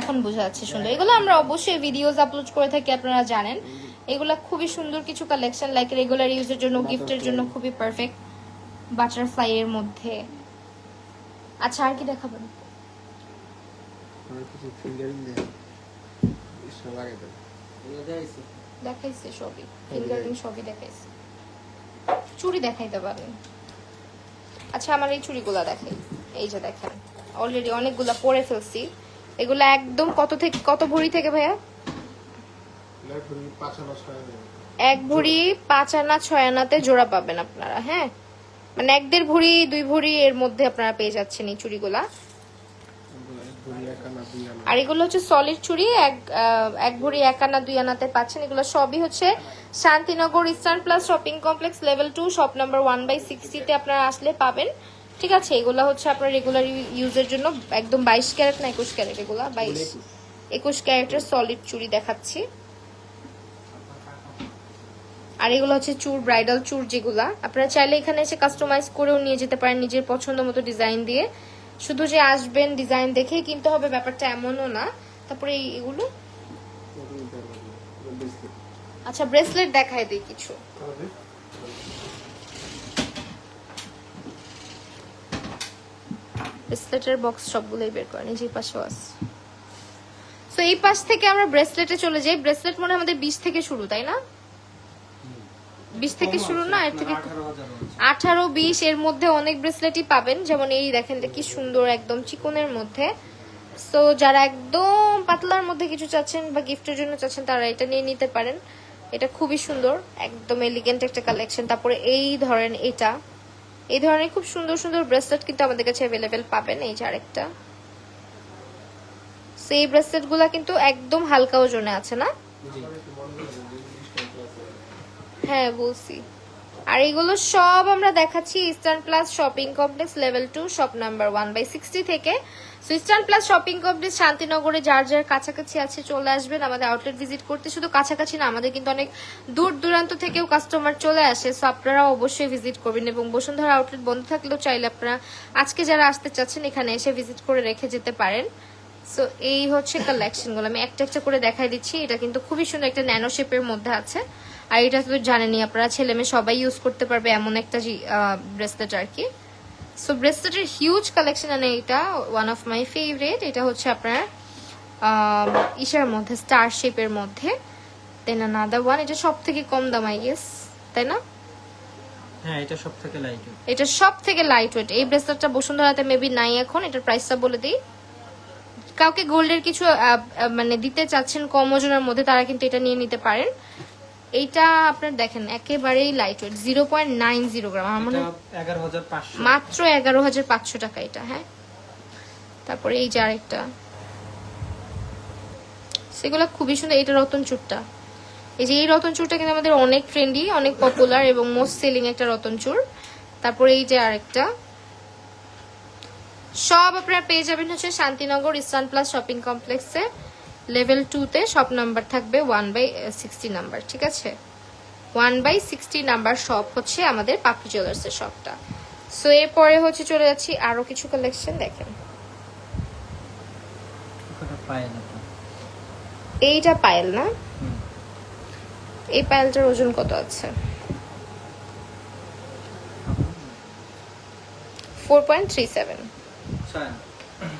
এখন বোঝা যাচ্ছে সুন্দর। এগুলো আমরা অবশ্যই ভিডিওস আপলোড করে থাকি, আপনারা জানেন। এগুলা খুবই সুন্দর কিছু কালেকশন, লাইক রেগুলার ইউজের জন্য, গিফটের জন্য খুবই পারফেক্ট। বাটারফ্লাই এর মধ্যে। আচ্ছা আর কি দেখাবেন? দেখাইছে সবই, ফিঙ্গারিং সবই দেখাইছে। চুড়ি দেখাইতে পারেন। আচ্ছা আমার এই চুড়িগুলা দেখাই। এই যে দেখেন অলরেডি অনেকগুলা পরে ফেলছি। এগুলা একদম কত থেকে কত ভরি থেকে ভাইয়া? 1 ভরি 5 আনা 6 আনাতে জোড়া পাবেন আপনারা। হ্যাঁ, মানে 1.5 ভরি 2 ভরি এর মধ্যে আপনারা পেয়ে যাচ্ছেন এই চুড়িগুলা। আর এগুলো হচ্ছে সলিড চুড়ি, 1 ভরি 1 আনা 2 আনাতে পাচ্ছেন। এগুলো সবই হচ্ছে Shantinagar eastern plus shopping complex level 2 shop number 1/60 তে আপনারা আসলে পাবেন, ঠিক আছে। এগুলো হচ্ছে আপনার রেগুলার ইউজের জন্য একদম 22 ক্যারেট না 21 ক্যারেট, এগুলো 21 ক্যারেটের সলিড চুড়ি দেখাচ্ছি। আর এগুলো হচ্ছে চুর, ব্রাইডাল চুর, যেগুলা আপনারা চাইলে এখানে এসে কাস্টমাইজ করেও নিয়ে যেতে পারেন নিজের পছন্দ মতো ডিজাইন দিয়ে। শুধু যে আসবেন ডিজাইন দেখেই কিনতে হবে ব্যাপারটা এমনও না। তারপরে এগুলো আচ্ছা ব্রেসলেট দেখাই দিই কিছু। ব্রেসলেটের বক্স সবগুলোই বের করেন, এই পাশেও আছে। সো এই পাশ থেকে আমরা ব্রেসলেটে চলে যাই। ব্রেসলেট মনে হয় আমাদের 20 থেকে শুরু, তাই না? 20 থেকে শুরু না, এর থেকে 18-20 এর মধ্যে অনেক ব্রেসলেটই পাবেন। যেমন এই দেখেন কি সুন্দর একদম চিকনের মধ্যে। সো যারা একদম পাতলার মধ্যে কিছু চাচ্ছেন বা গিফটের জন্য চাচ্ছেন তারা এটা নিয়ে নিতে পারেন। এটা খুবই সুন্দর, একদম এলিগেন্ট একটা কালেকশন। তারপরে এই ধরেন এটা, এই ধরনের খুব সুন্দর সুন্দর ব্রেসলেট কিন্তু আমাদের কাছে অ্যাভেলেবেল পাবেন। এই যে আরেকটা, সেই ব্রেসলেট গুলা কিন্তু একদম হালকা ওজনে আছে না? হ্যাঁ বলছি। আর এগুলো সব আমরা দেখাচ্ছি Eastern plus shopping complex level 2 shop number 1/60 থেকে। So Eastern plus shopping complex শান্তিনগরে যার যার কাছাকাছি আছে চলে আসবেন আমাদের আউটলেট ভিজিট করতে। শুধু কাছাকাছি না, আমাদের কিন্তু অনেক দূর দূরান্ত থেকেও কাস্টমার চলে আসে। সো আপনারা অবশ্যই ভিজিট করবেন। এবং বসুন্ধরা আউটলেট বন্ধ থাকলেও চাইলে আপনারা আজকে যারা আসতে চাচ্ছেন এখানে এসে ভিজিট করে রেখে যেতে পারেন। সো এই হচ্ছে কালেকশনগুলো, আমি একটা একটা করে দেখাই দিচ্ছি। এটা কিন্তু খুবই সুন্দর একটা ন্যানো শেপের মধ্যে আছে। আর এটা তো জানেনই আপনারা, ছেলে মেয়ে সবাই ইউজ করতে পারবে এমন একটা ব্রেসলেট আর কি। সো ব্রেসলেটের হিউজ কালেকশন, মানে এটা ওয়ান অফ মাই ফেভারিট। এটা হচ্ছে আপনার ইসের মধ্যে স্টার শেপের মধ্যে। দেন আনাদার ওয়ান, এটা সব থেকে কম দাম আই গেস, তাই না? হ্যাঁ এটা সব থেকে লাইট ওয়েট। এটা সব থেকে লাইট ওয়েট। এই ব্রেসলেটটা বসুন্ধরাতে মেবি নাই এখন। এটার প্রাইসটা বলে দিই। কাউকে গোল্ডের কিছু মানে দিতে চাচ্ছেন কম ওজনের মধ্যে, তারা কিন্তু এটা নিয়ে নিতে পারেন। এইটা আপনার দেখেন একেবারেই লাইট ওয়েট, 0.90 গ্রাম। আমার মনে হয় 11,500, মাত্র 11,500 টাকা এটা। হ্যাঁ, তারপরে এই যে আরেকটা, সেগুলো খুবই সুন্দর। এটা রতন চুরটা, এই যে এই রতন চুরটা কিন্তু আমাদের অনেক ট্রেন্ডি, অনেক পপুলার এবং মোস্ট সেলিং একটা রতন চুর। তারপরে এই যে আরেকটা, সব আপনারা পেয়ে যাবেন হচ্ছে শান্তিনগর ইস্টার্ন প্লাস শপিং কমপ্লেক্সে লেভেল 2-তে। শপ নাম্বার থাকবে 1/60 নাম্বার, ঠিক আছে? 1/60 নাম্বার শপ হচ্ছে আমাদের পাপড়ি জুয়েলার্সের শপটা। সো এরপরে হচ্ছে চলে যাচ্ছি আরো কিছু কালেকশন। দেখেন ওটা পায়েল না। এইটা পায়েল না? এই পায়েলটার ওজন কত আছে? 4.37,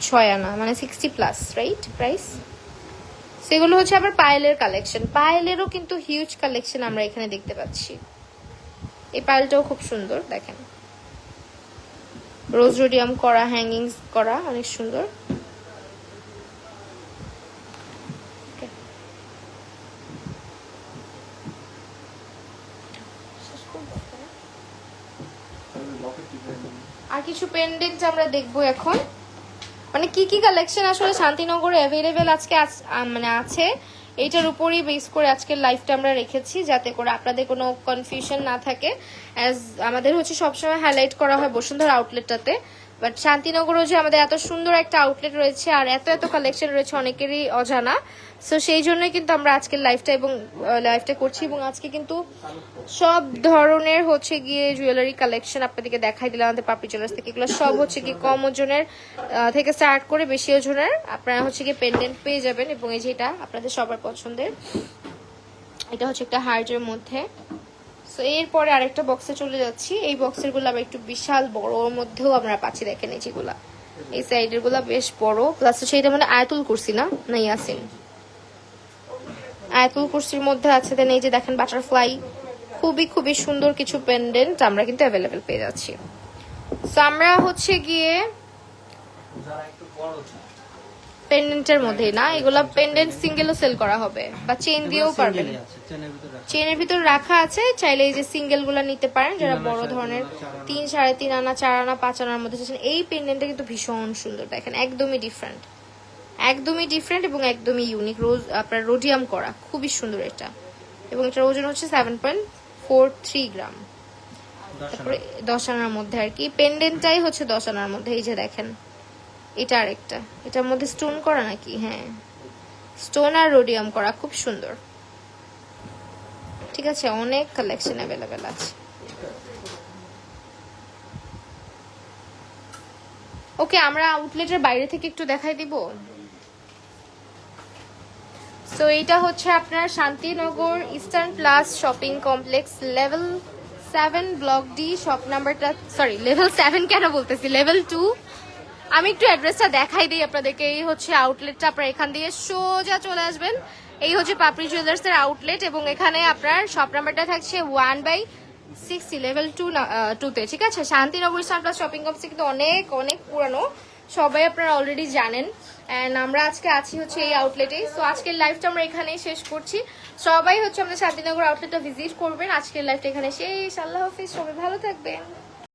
6 আনা, মানে 60 প্লাস, রাইট প্রাইস? সেগুলো হচ্ছে আবার পায়েলের কালেকশন। পায়েলেরও কিন্তু হিউজ কালেকশন আমরা এখানে দেখতে পাচ্ছি। এই পায়েলটাও খুব সুন্দর, দেখেন রোজ রোডিয়াম করা, হ্যাঙ্গিংস করা, অনেক সুন্দর। আর কিছু পেন্ডেন্ট আমরা দেখবো এখন, মানে কি কি কালেকশন আসলে শান্তিনগরে অ্যাভেলেবেল আজকে মানে আছে, এইটার উপরই বেস করে আজকের লাইভটা আমরা রেখেছি, যাতে করে আপনাদের কোনো কনফিউশন না থাকে। অ্যাজ আমাদের হচ্ছে সবসময় হাইলাইট করা হয় বসুন্ধরা আউটলেটটাতে, বাট শান্তিনগরও যে আমাদের এত সুন্দর একটা আউটলেট রয়েছে আর এত এত কালেকশন রয়েছে অনেকেরই অজানা। সো সেই জন্যই কিন্তু আমরা আজকের লাইভটা করছি, এবং আজকে কিন্তু সব ধরনের হচ্ছে গিয়ে জুয়েলারি কালেকশন আপনাদেরকে দেখাই দিলাম আমাদের পাপড়ি জুয়েলার্স থেকে। এগুলো সব হচ্ছে গিয়ে কম ওজনের থেকে স্টার্ট করে বেশি ওজনের আপনারা হচ্ছে গিয়ে পেন্ডেন্ট পেয়ে যাবেন। এবং এই যেটা আপনাদের সবার পছন্দের, এটা হচ্ছে একটা হার্টের মধ্যে। সো এরপরে আরেকটা বক্সে চলে যাচ্ছি। এই বক্সের গুলো আবার একটু বিশাল বড় মধ্যেও আমরা পাচ্ছি, দেখেন এই যেগুলা, এই সাইডের গুলা বেশ বড়, প্লাস সেইটা মানে আয়াতুল কুরসি না ইয়াসিন, আয়াতুল কুরসির মধ্যে আছে। দেন এই যে দেখেন বাটারফ্লাই, খুবই খুবই সুন্দর কিছু পেন্ডেন্ট আমরা কিন্তু অ্যাভেলেবেল পেয়ে যাচ্ছি। সো আমরা হচ্ছে গিয়ে পেন্ডেন্টের মধ্যে না, এগুলা পেন্ডেন্ট সিঙ্গেলও সেল করা হবে বা চেইন দিয়েও পারবেন, চেইনের ভিতর রাখা আছে, চাইলে এই যে সিঙ্গেল গুলা নিতে পারেন যারা বড় ধরনের 3, 3.5 আনা, 4 আনা, 5 আনার মধ্যে। এই পেন্ডেন্টটা কিন্তু ভীষণ সুন্দর, দেখেন একদমই ডিফারেন্ট, একদমই ডিফারেন্ট এবং একদমই ইউনিক, রোজ আপনার রোডিয়াম করা, খুবই সুন্দর এটা। এবং এটার ওজন হচ্ছে 7.43 গ্রাম, তারপরে 10 আনার মধ্যে আর কি। পেন্ডেন্টটাই হচ্ছে 10 আনার মধ্যে। এই যে দেখেন এটা আরেকটা, এটার মধ্যে স্টোন করা নাকি, হ্যাঁ স্টোন আর রোডিয়াম করা, খুব সুন্দর, ঠিক আছে? অনেক কালেকশন অ্যাভেলেবেল আছে। ওকে, আমরা আউটলেটের বাইরে থেকে একটু দেখাই দিব। সো এইটা হচ্ছে আপনার Shantinagar eastern plus shopping complex level 7 block D, shop নাম্বারটা, সরি লেভেল 7 কেন বলতেছি, লেভেল 2। আমি একটু অ্যাড্রেসটা দেখাই দিই আপনাদেরকে। এই হচ্ছে আউটলেটটা, আপনারা এখান দিয়ে সোজা চলে আসবেন, এই হচ্ছে পাপড়ি জুয়েলার্স এর আউটলেট, এবং এখানে আপনার শপ নাম্বারটা থাকছে 1/60 লেভেল 2-তে, ঠিক আছে? Shantinagar eastern plus shopping complex কিন্তু অনেক অনেক পুরানো, সবাই আপনারা অলরেডি জানেন। এন্ড আমরা আজকে আছি হচ্ছে এই আউটলেটে। সো আজকের লাইভটা আমরা এখানেই শেষ করছি। সবাই হচ্ছে আমাদের শান্তিনগর আউটলেটটা ভিজিট করবেন। আজকের লাইভটা এখানে শেষ। আল্লাহ হাফিজ, সবাই ভালো থাকবেন।